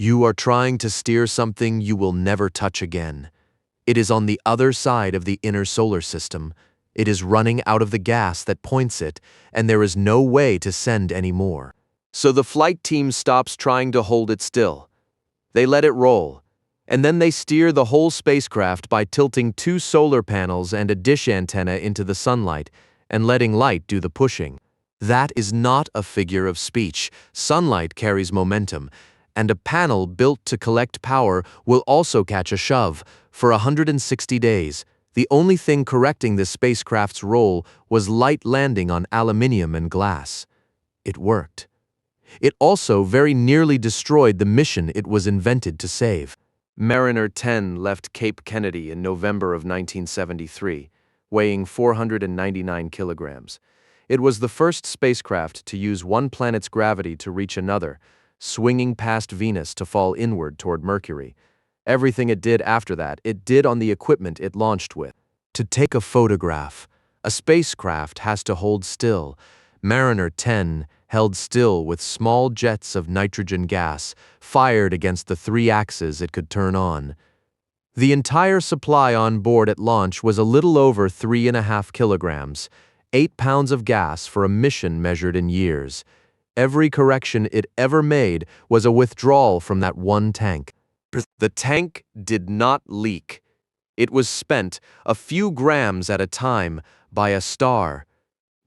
You are trying to steer something you will never touch again. It is on the other side of the inner solar system. It is running out of the gas that points it, and there is no way to send any more. So the flight team stops trying to hold it still. They let it roll, and then they steer the whole spacecraft by tilting 2 solar panels and a dish antenna into the sunlight and letting light do the pushing. That is not a figure of speech. Sunlight carries momentum, and a panel built to collect power will also catch a shove. For 160 days, the only thing correcting this spacecraft's roll was light landing on aluminium and glass. It worked. It also very nearly destroyed the mission it was invented to save. Mariner 10 left Cape Kennedy in November of 1973, weighing 499 kilograms. It was the first spacecraft to use one planet's gravity to reach another, swinging past Venus to fall inward toward Mercury. Everything it did after that, it did on the equipment it launched with. To take a photograph, a spacecraft has to hold still. Mariner 10 held still with small jets of nitrogen gas fired against the 3 axes it could turn on. The entire supply on board at launch was a little over 3.5 kilograms, 8 pounds of gas for a mission measured in years. Every correction it ever made was a withdrawal from that one tank. The tank did not leak. It was spent a few grams at a time by a star.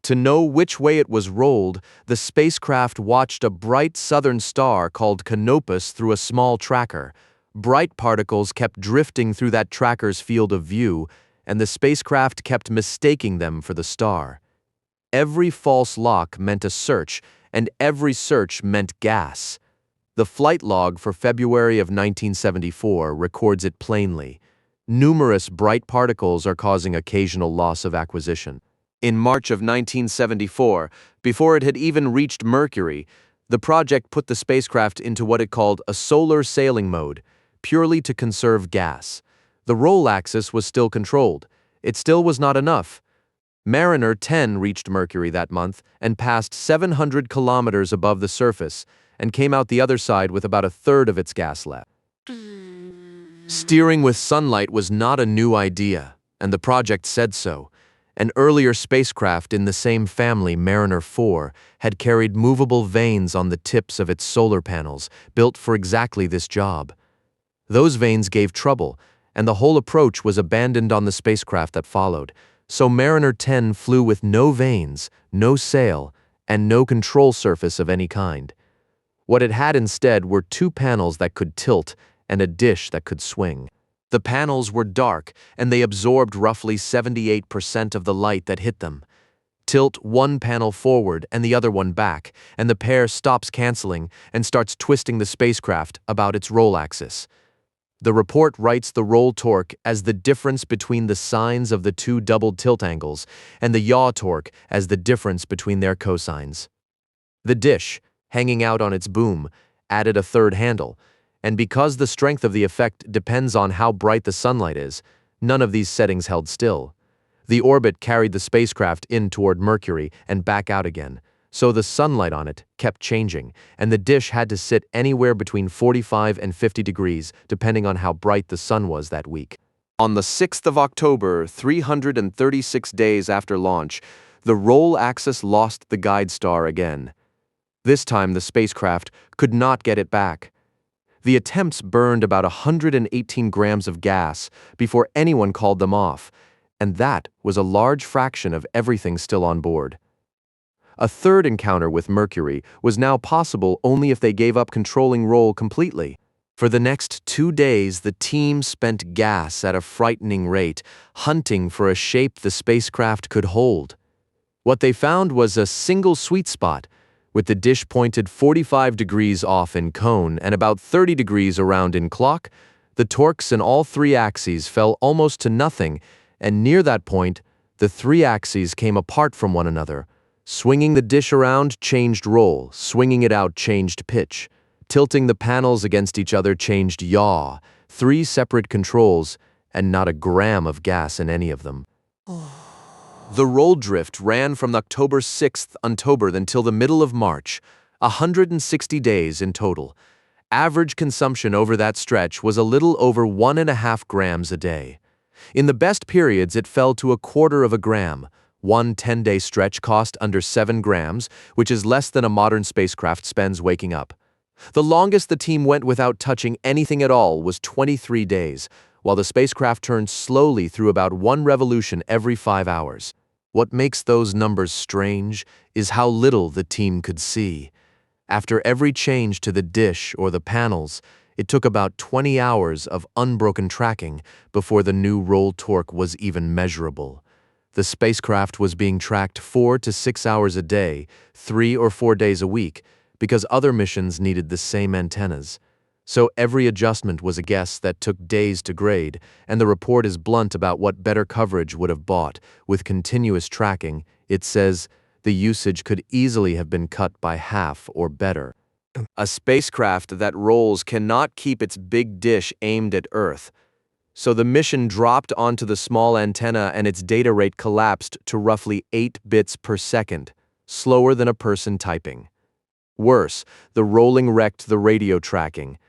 To know which way it was rolled, the spacecraft watched a bright southern star called Canopus through a small tracker. Bright particles kept drifting through that tracker's field of view, and the spacecraft kept mistaking them for the star. Every false lock meant a search, and every search meant gas. The flight log for February of 1974 records it plainly. Numerous bright particles are causing occasional loss of acquisition. In March of 1974, before it had even reached Mercury, the project put the spacecraft into what it called a solar sailing mode, purely to conserve gas. The roll axis was still controlled. It still was not enough. Mariner 10 reached Mercury that month and passed 700 kilometers above the surface and came out the other side with about a third of its gas left. Steering with sunlight was not a new idea, and the project said so. An earlier spacecraft in the same family, Mariner 4, had carried movable vanes on the tips of its solar panels, built for exactly this job. Those vanes gave trouble, and the whole approach was abandoned on the spacecraft that followed. So Mariner 10 flew with no vanes, no sail, and no control surface of any kind. What it had instead were 2 panels that could tilt and a dish that could swing. The panels were dark, and they absorbed roughly 78% of the light that hit them. Tilt one panel forward and the other one back, and the pair stops canceling and starts twisting the spacecraft about its roll axis. The report writes the roll torque as the difference between the sines of the 2 doubled tilt angles, and the yaw torque as the difference between their cosines. The dish, hanging out on its boom, added a third handle, and because the strength of the effect depends on how bright the sunlight is, none of these settings held still. The orbit carried the spacecraft in toward Mercury and back out again, so the sunlight on it kept changing, and the dish had to sit anywhere between 45 and 50 degrees, depending on how bright the sun was that week. On the 6th of October, 336 days after launch, the roll axis lost the guide star again. This time the spacecraft could not get it back. The attempts burned about 118 grams of gas before anyone called them off, and that was a large fraction of everything still on board. A third encounter with Mercury was now possible only if they gave up controlling roll completely. For the next 2 days, the team spent gas at a frightening rate, hunting for a shape the spacecraft could hold. What they found was a single sweet spot, with the dish pointed 45 degrees off in cone and about 30 degrees around in clock. The torques in all 3 axes fell almost to nothing, and near that point, the 3 axes came apart from one another. Swinging the dish around changed roll, swinging it out changed pitch. Tilting the panels against each other changed yaw, 3 separate controls, and not a gram of gas in any of them. The roll drift ran from October 6th until the middle of March, 160 days in total. Average consumption over that stretch was a little over 1.5 grams a day. In the best periods, it fell to 1/4 of a gram. One 10-day stretch cost under 7 grams, which is less than a modern spacecraft spends waking up. The longest the team went without touching anything at all was 23 days, while the spacecraft turned slowly through about 1 revolution every 5 hours. What makes those numbers strange is how little the team could see. After every change to the dish or the panels, it took about 20 hours of unbroken tracking before the new roll torque was even measurable. The spacecraft was being tracked 4 to 6 hours a day, 3 or 4 days a week, because other missions needed the same antennas. So every adjustment was a guess that took days to grade, and the report is blunt about what better coverage would have bought. With continuous tracking, it says, the usage could easily have been cut by half or better. A spacecraft that rolls cannot keep its big dish aimed at Earth. So the mission dropped onto the small antenna and its data rate collapsed to roughly 8 bits per second, slower than a person typing. Worse, the rolling wrecked the radio tracking.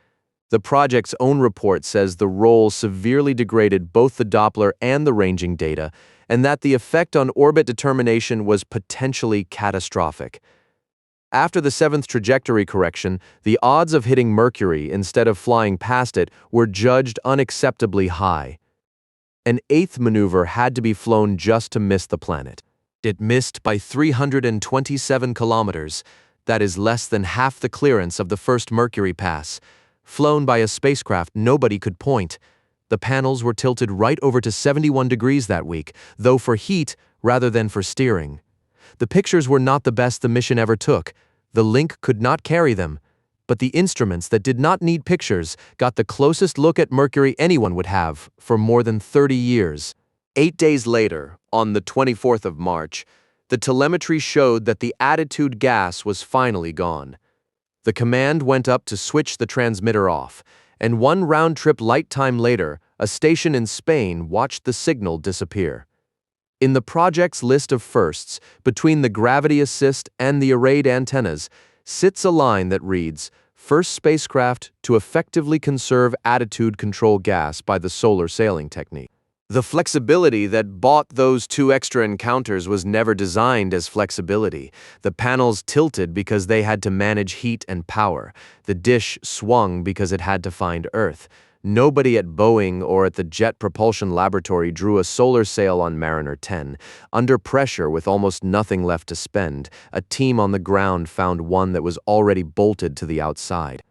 The project's own report says the roll severely degraded both the Doppler and the ranging data, and that the effect on orbit determination was potentially catastrophic. After the 7th trajectory correction, the odds of hitting Mercury instead of flying past it were judged unacceptably high. An 8th maneuver had to be flown just to miss the planet. It missed by 327 kilometers. That is less than half the clearance of the first Mercury pass. Flown by a spacecraft nobody could point. The panels were tilted right over to 71 degrees that week, though for heat rather than for steering. The pictures were not the best the mission ever took. The link could not carry them. But the instruments that did not need pictures got the closest look at Mercury anyone would have for more than 30 years. 8 days later, on the 24th of March, the telemetry showed that the attitude gas was finally gone. The command went up to switch the transmitter off, and 1 round-trip light time later, a station in Spain watched the signal disappear. In the project's list of firsts, between the gravity assist and the arrayed antennas, sits a line that reads, "First spacecraft to effectively conserve attitude control gas by the solar sailing technique." The flexibility that bought those 2 extra encounters was never designed as flexibility. The panels tilted because they had to manage heat and power. The dish swung because it had to find Earth. Nobody at Boeing or at the Jet Propulsion Laboratory drew a solar sail on Mariner 10. Under pressure with almost nothing left to spend, a team on the ground found one that was already bolted to the outside.